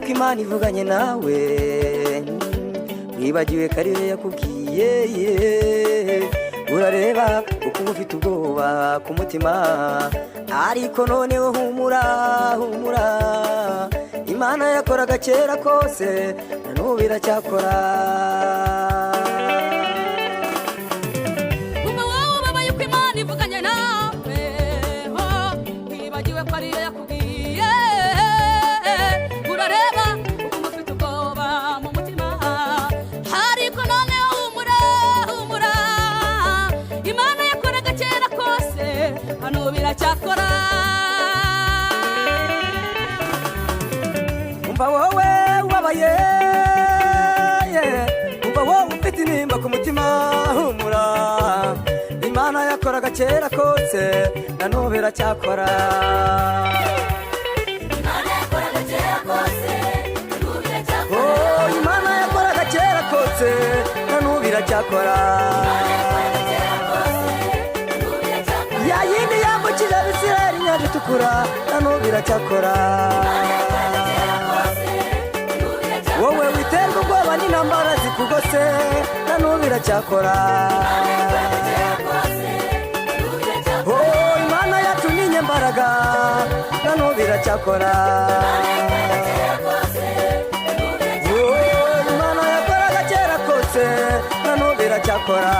yuko Imana ivuganye nawe wibagiwe kariyo yakubwiye urareba uko ufite ubwoba ku mutima ariko noneho humura humura Imana yakoraga kera kose nanubu iracyakora Kumva wowe babaye uko Imana ivuganye nawe wibagiwe kariyo yakubwiye urareba uko ufite ubwoba mu mutima ariko noneho humura humura Imana yakoraga kera kose nanubu iracyakora umva wowe wabaye umva wowe ufite intimba ku mutima humura Imana yakoraga kera kose nanubu iracyakora Imana yakoraga kera kose nanubu iracyakora ya yindi yambukije Abisirayeli inyanja itukura nanubu iracyakora wowe witerwa ubwoba n'intambara zikugose nanubu iracyakora Imana yacu ni inyembaraga nanubu iracyakora Imana yakoraga kera kose nanubu iracyakora